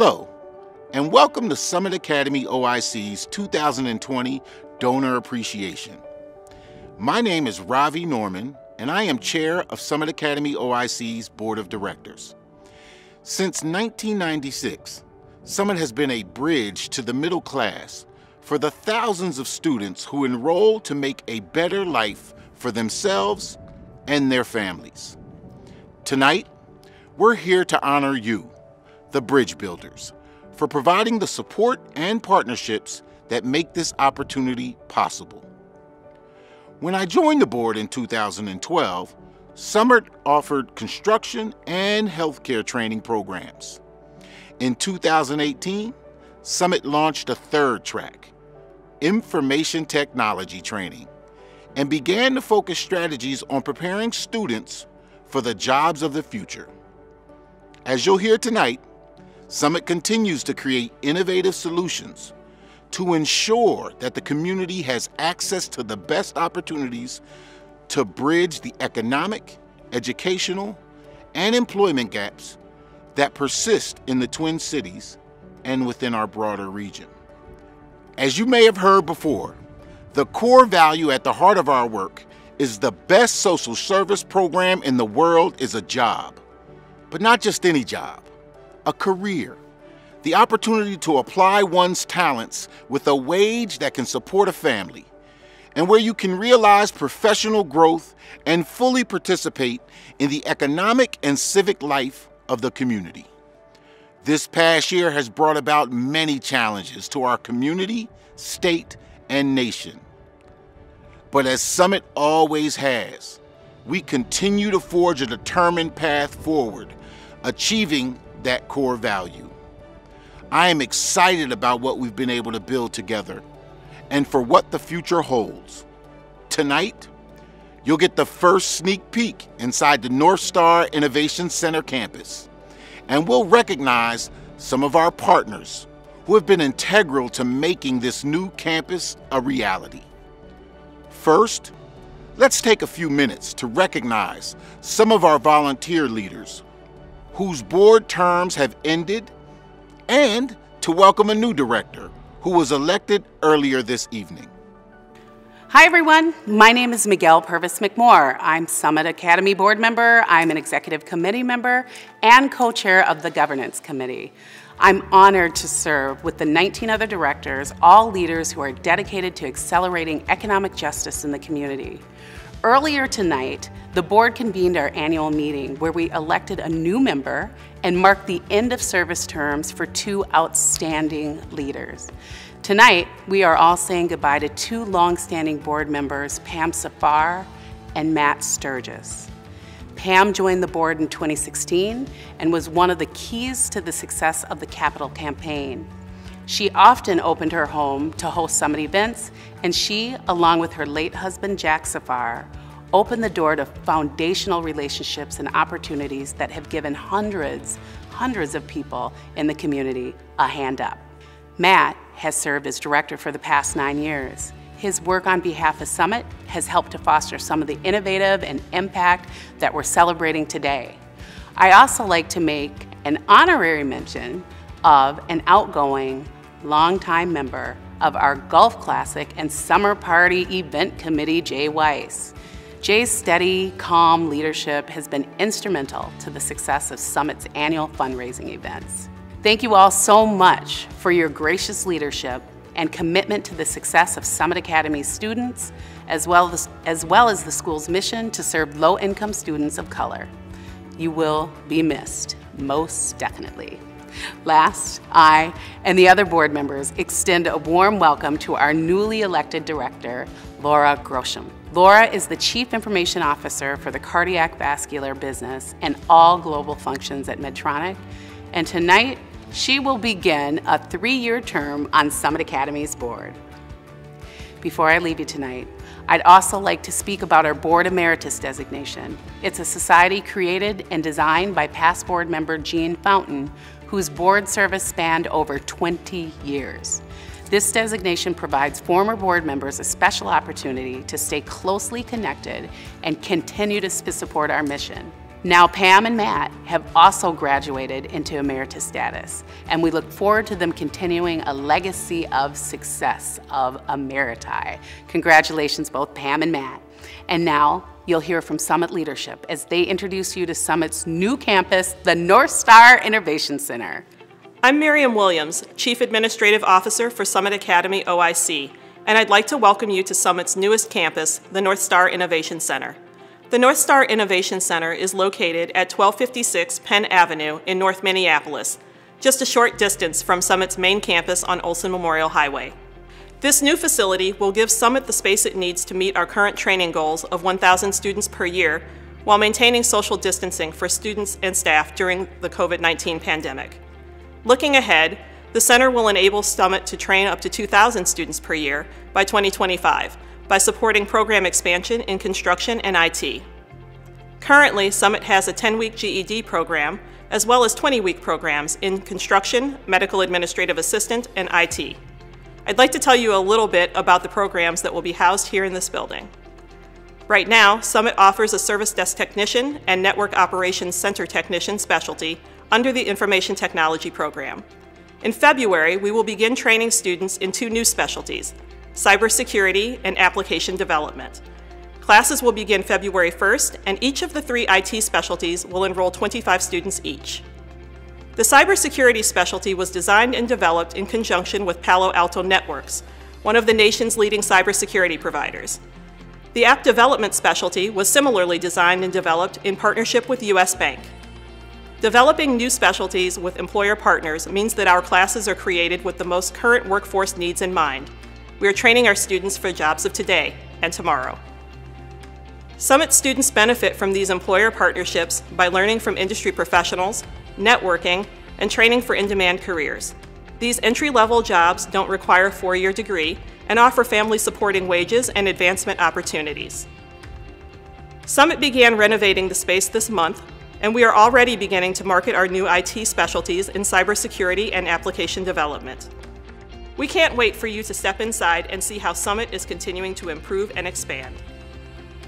Hello, and welcome to Summit Academy OIC's 2020 Donor Appreciation. My name is Ravi Norman, and I am Chair of Summit Academy OIC's Board of Directors. Since 1996, Summit has been a bridge to the middle class for the thousands of students who enroll to make a better life for themselves and their families. Tonight, we're here to honor you, the bridge builders, for providing the support and partnerships that make this opportunity possible. When I joined the board in 2012, Summit offered construction and healthcare training programs. In 2018, Summit launched a third track, information technology training, and began to focus strategies on preparing students for the jobs of the future. As you'll hear tonight, Summit continues to create innovative solutions to ensure that the community has access to the best opportunities to bridge the economic, educational, and employment gaps that persist in the Twin Cities and within our broader region. As you may have heard before, the core value at the heart of our work is the best social service program in the world is a job, but not just any job. A career, the opportunity to apply one's talents with a wage that can support a family, and where you can realize professional growth and fully participate in the economic and civic life of the community. This past year has brought about many challenges to our community, state, and nation. But as Summit always has, we continue to forge a determined path forward, achieving that core value. I am excited about what we've been able to build together and for what the future holds. Tonight, you'll get the first sneak peek inside the North Star Innovation Center campus, and we'll recognize some of our partners who have been integral to making this new campus a reality. First, let's take a few minutes to recognize some of our volunteer leaders whose board terms have ended, and to welcome a new director who was elected earlier this evening. Hi everyone, my name is Miguel Purvis McMore. I'm Summit Academy board member, I'm an executive committee member, and co-chair of the governance committee. I'm honored to serve with the 19 other directors, all leaders who are dedicated to accelerating economic justice in the community. Earlier tonight, the board convened our annual meeting where we elected a new member and marked the end of service terms for two outstanding leaders. Tonight, we are all saying goodbye to two long-standing board members, Pam Safar and Matt Sturgis. Pam joined the board in 2016 and was one of the keys to the success of the Capitol campaign. She often opened her home to host Summit events, and she, along with her late husband Jack Safar, opened the door to foundational relationships and opportunities that have given hundreds of people in the community a hand up. Matt has served as director for the past 9 years. His work on behalf of Summit has helped to foster some of the innovative and impact that we're celebrating today. I also like to make an honorary mention of an outgoing, longtime member of our Golf Classic and Summer Party Event Committee, Jay Weiss. Jay's steady, calm leadership has been instrumental to the success of Summit's annual fundraising events. Thank you all so much for your gracious leadership and commitment to the success of Summit Academy students, as well as the school's mission to serve low-income students of color. You will be missed, most definitely. Last, I and the other board members extend a warm welcome to our newly elected director, Laura Grosham. Laura is the Chief Information Officer for the Cardiac Vascular Business and all global functions at Medtronic, and tonight she will begin a 3-year term on Summit Academy's board. Before I leave you tonight, I'd also like to speak about our Board Emeritus designation. It's a society created and designed by past board member Jean Fountain, whose board service spanned over 20 years. This designation provides former board members a special opportunity to stay closely connected and continue to support our mission. Now Pam and Matt have also graduated into emeritus status, and we look forward to them continuing a legacy of success of emeriti. Congratulations both Pam and Matt. And now you'll hear from Summit leadership as they introduce you to Summit's new campus, the North Star Innovation Center. I'm Miriam Williams, Chief Administrative Officer for Summit Academy OIC, and I'd like to welcome you to Summit's newest campus, the North Star Innovation Center. The North Star Innovation Center is located at 1256 Penn Avenue in North Minneapolis, just a short distance from Summit's main campus on Olson Memorial Highway. This new facility will give Summit the space it needs to meet our current training goals of 1,000 students per year while maintaining social distancing for students and staff during the COVID-19 pandemic. Looking ahead, the center will enable Summit to train up to 2,000 students per year by 2025 by supporting program expansion in construction and IT. Currently, Summit has a 10-week GED program as well as 20-week programs in construction, medical administrative assistant, and IT. I'd like to tell you a little bit about the programs that will be housed here in this building. Right now, Summit offers a service desk technician and network operations center technician specialty under the information technology program. In February, we will begin training students in 2 new specialties, cybersecurity and application development. Classes will begin February 1st, and each of the 3 IT specialties will enroll 25 students each. The cybersecurity specialty was designed and developed in conjunction with Palo Alto Networks, one of the nation's leading cybersecurity providers. The app development specialty was similarly designed and developed in partnership with US Bank. Developing new specialties with employer partners means that our classes are created with the most current workforce needs in mind. We are training our students for jobs of today and tomorrow. Summit students benefit from these employer partnerships by learning from industry professionals, networking, and training for in-demand careers. These entry-level jobs don't require a 4-year degree and offer family-supporting wages and advancement opportunities. Summit began renovating the space this month, and we are already beginning to market our new IT specialties in cybersecurity and application development. We can't wait for you to step inside and see how Summit is continuing to improve and expand.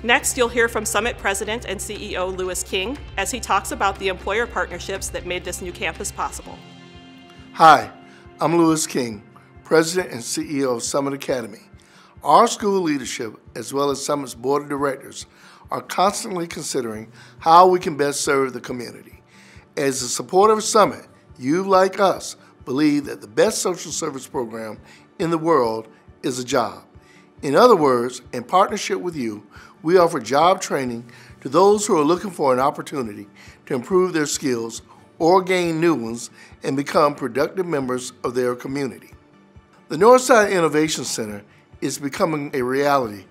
Next, you'll hear from Summit President and CEO Lewis King as he talks about the employer partnerships that made this new campus possible. Hi, I'm Lewis King, President and CEO of Summit Academy. Our school leadership, as well as Summit's Board of Directors, are constantly considering how we can best serve the community. As a supporter of Summit, you, like us, believe that the best social service program in the world is a job. In other words, in partnership with you, we offer job training to those who are looking for an opportunity to improve their skills or gain new ones and become productive members of their community. The Northside Innovation Center is becoming a reality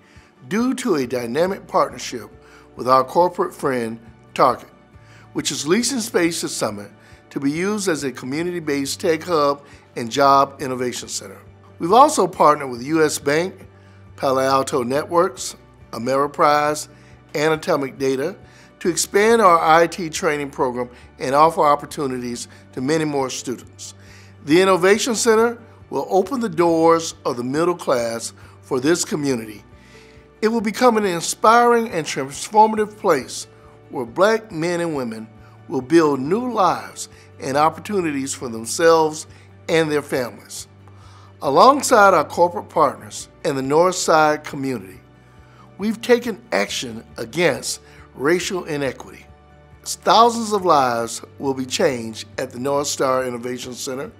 due to a dynamic partnership with our corporate friend, Target, which is leasing space to Summit to be used as a community-based tech hub and job innovation center. We've also partnered with US Bank, Palo Alto Networks, Ameriprise, and Atomic Data to expand our IT training program and offer opportunities to many more students. The Innovation Center will open the doors of the middle class for this community. It will become an inspiring and transformative place where Black men and women will build new lives and opportunities for themselves and their families. Alongside our corporate partners and the Northside community, we've taken action against racial inequity. Thousands of lives will be changed at the North Star Innovation Center,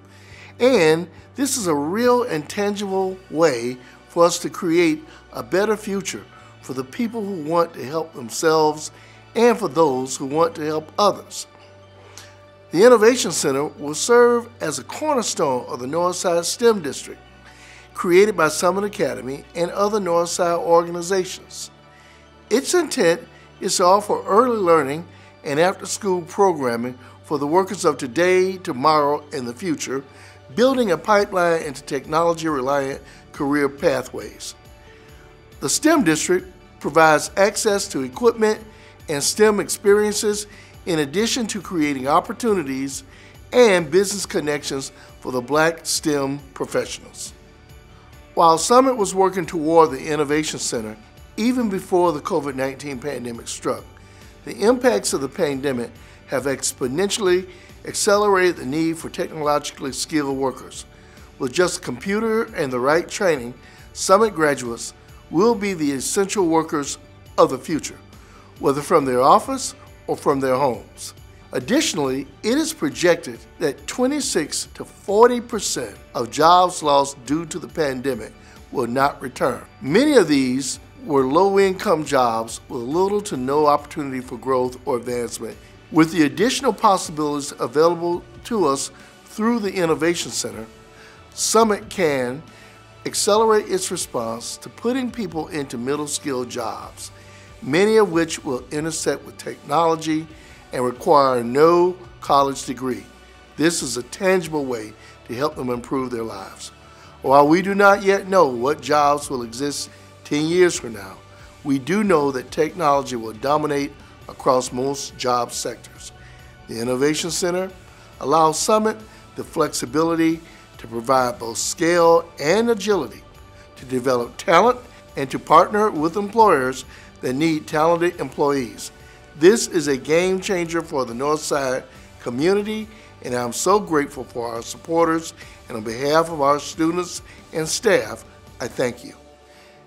and this is a real and tangible way for us to create a better future for the people who want to help themselves and for those who want to help others. The Innovation Center will serve as a cornerstone of the Northside STEM District, created by Summit Academy and other Northside organizations. Its intent is to offer early learning and after-school programming for the workers of today, tomorrow, and the future, building a pipeline into technology-reliant career pathways. The STEM District provides access to equipment and STEM experiences in addition to creating opportunities and business connections for the Black STEM professionals. While Summit was working toward the Innovation Center even before the COVID-19 pandemic struck, The impacts of the pandemic have exponentially accelerated the need for technologically skilled workers. With just a computer and the right training, Summit graduates will be the essential workers of the future, whether from their office or from their homes. Additionally, it is projected that 26 to 40% of jobs lost due to the pandemic will not return. Many of these were low-income jobs with little to no opportunity for growth or advancement. With the additional possibilities available to us through the Innovation Center, Summit can accelerate its response to putting people into middle-skilled jobs, many of which will intersect with technology and require no college degree. This is a tangible way to help them improve their lives. While we do not yet know what jobs will exist 10 years from now, we do know that technology will dominate across most job sectors. The Innovation Center allows Summit the flexibility to provide both scale and agility to develop talent and to partner with employers that need talented employees. This is a game changer for the Northside community, and I'm so grateful for our supporters, and on behalf of our students and staff, I thank you.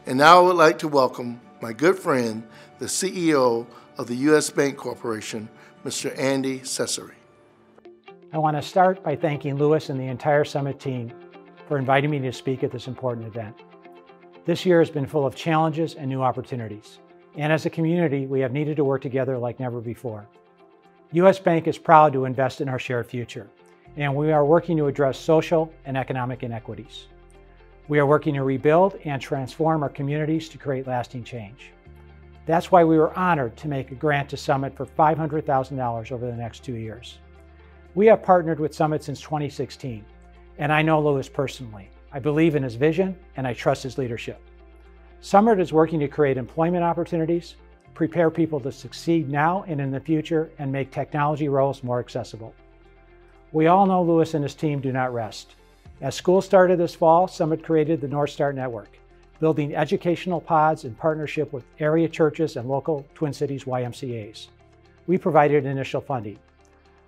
And now I would like to welcome my good friend, the CEO of the U.S. Bank Corporation, Mr. Andy Cesare. I want to start by thanking Louis and the entire Summit team for inviting me to speak at this important event. This year has been full of challenges and new opportunities. And as a community, we have needed to work together like never before. U.S. Bank is proud to invest in our shared future, and we are working to address social and economic inequities. We are working to rebuild and transform our communities to create lasting change. That's why we were honored to make a grant to Summit for $500,000 over the next 2 years. We have partnered with Summit since 2016, and I know Louis personally. I believe in his vision, and I trust his leadership. Summit is working to create employment opportunities, prepare people to succeed now and in the future, and make technology roles more accessible. We all know Louis and his team do not rest. As school started this fall, Summit created the Northstar Network, building educational pods in partnership with area churches and local Twin Cities YMCAs. We provided initial funding.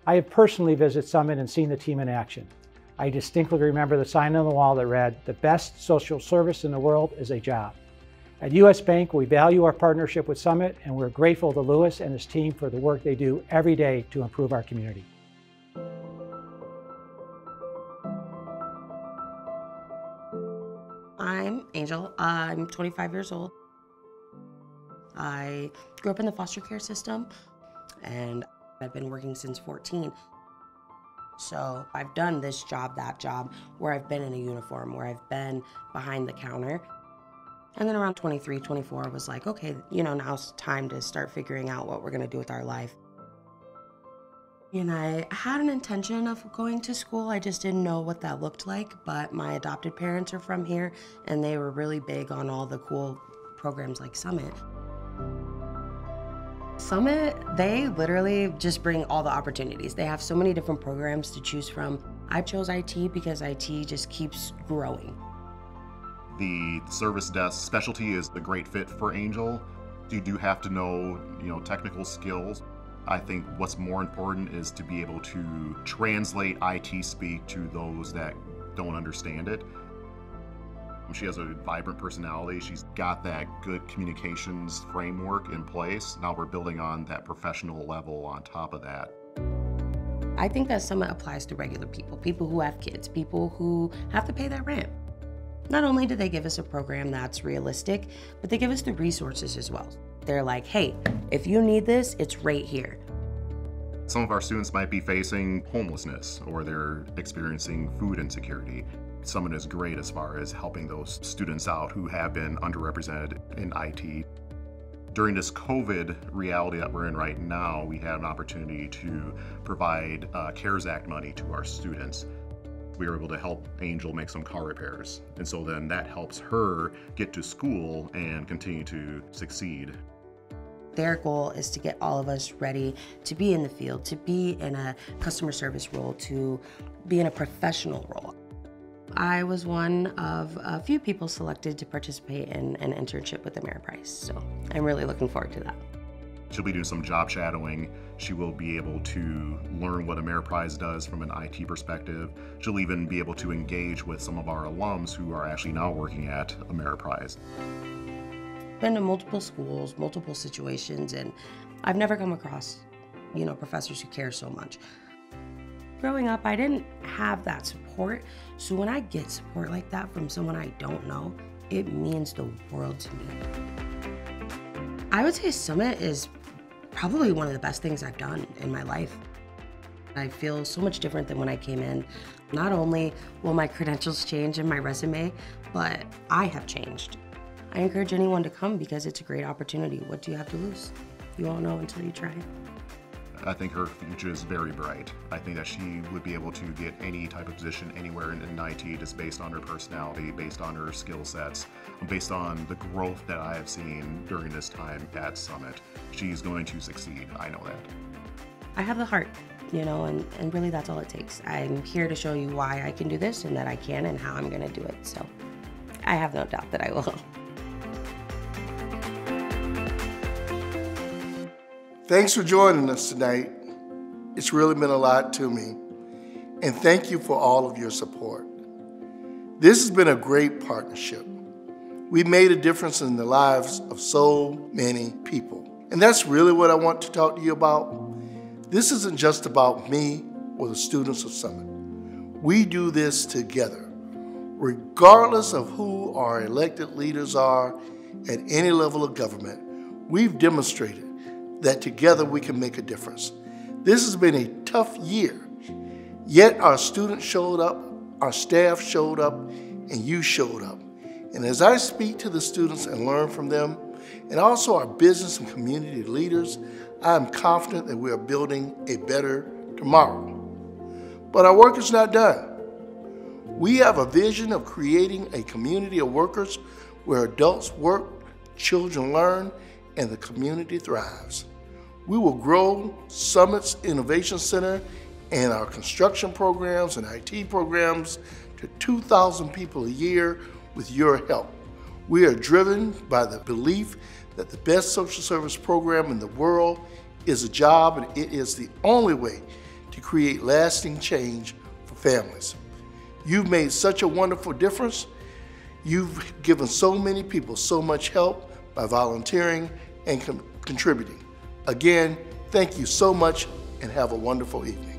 I have personally visited Summit and seen the team in action. I distinctly remember the sign on the wall that read, "The best social service in the world is a job." At U.S. Bank, we value our partnership with Summit, and we're grateful to Louis and his team for the work they do every day to improve our community. I'm Angel. I'm 25 years old. I grew up in the foster care system, and I've been working since 14. So I've done this job, that job, where I've been in a uniform, where I've been behind the counter. And then around 23, 24, I was like, okay, now it's time to start figuring out what we're gonna do with our life. And I had an intention of going to school. I just didn't know what that looked like, but my adopted parents are from here, and they were really big on all the cool programs like Summit. Summit, they literally just bring all the opportunities. They have so many different programs to choose from. I chose IT because IT just keeps growing. The service desk specialty is a great fit for Angel. You do have to know, technical skills. I think what's more important is to be able to translate IT speak to those that don't understand it. She has a vibrant personality. She's got that good communications framework in place. Now we're building on that professional level on top of that. I think that Summit applies to regular people, people who have kids, people who have to pay their rent. Not only do they give us a program that's realistic, but they give us the resources as well. They're like, hey, if you need this, it's right here. Some of our students might be facing homelessness, or they're experiencing food insecurity. Summit is great as far as helping those students out who have been underrepresented in IT. During this COVID reality that we're in right now, we had an opportunity to provide CARES Act money to our students. We were able to help Angel make some car repairs. And so then that helps her get to school and continue to succeed. Their goal is to get all of us ready to be in the field, to be in a customer service role, to be in a professional role. I was one of a few people selected to participate in an internship with Ameriprise, so I'm really looking forward to that. She'll be doing some job shadowing. She will be able to learn what Ameriprise does from an IT perspective. She'll even be able to engage with some of our alums who are actually now working at Ameriprise. Been to multiple schools, multiple situations, and I've never come across, professors who care so much. Growing up, I didn't have that support, so when I get support like that from someone I don't know, it means the world to me. I would say Summit is probably one of the best things I've done in my life. I feel so much different than when I came in. Not only will my credentials change in my resume, but I have changed. I encourage anyone to come because it's a great opportunity. What do you have to lose? You won't know until you try. I think her future is very bright. I think that she would be able to get any type of position anywhere in IT just based on her personality, based on her skill sets, based on the growth that I have seen during this time at Summit. She's going to succeed, I know that. I have the heart, and really that's all it takes. I'm here to show you why I can do this and that I can and how I'm gonna do it. So I have no doubt that I will. Thanks for joining us tonight. It's really been a lot to me. And thank you for all of your support. This has been a great partnership. We've made a difference in the lives of so many people. And that's really what I want to talk to you about. This isn't just about me or the students of Summit. We do this together. Regardless of who our elected leaders are at any level of government, we've demonstrated that together we can make a difference. This has been a tough year, yet our students showed up, our staff showed up, and you showed up. And as I speak to the students and learn from them, and also our business and community leaders, I am confident that we are building a better tomorrow. But our work is not done. We have a vision of creating a community of workers where adults work, children learn, and the community thrives. We will grow Summit's Innovation Center and our construction programs and IT programs to 2,000 people a year with your help. We are driven by the belief that the best social service program in the world is a job, and it is the only way to create lasting change for families. You've made such a wonderful difference. You've given so many people so much help by volunteering and contributing. Again, thank you so much and have a wonderful evening.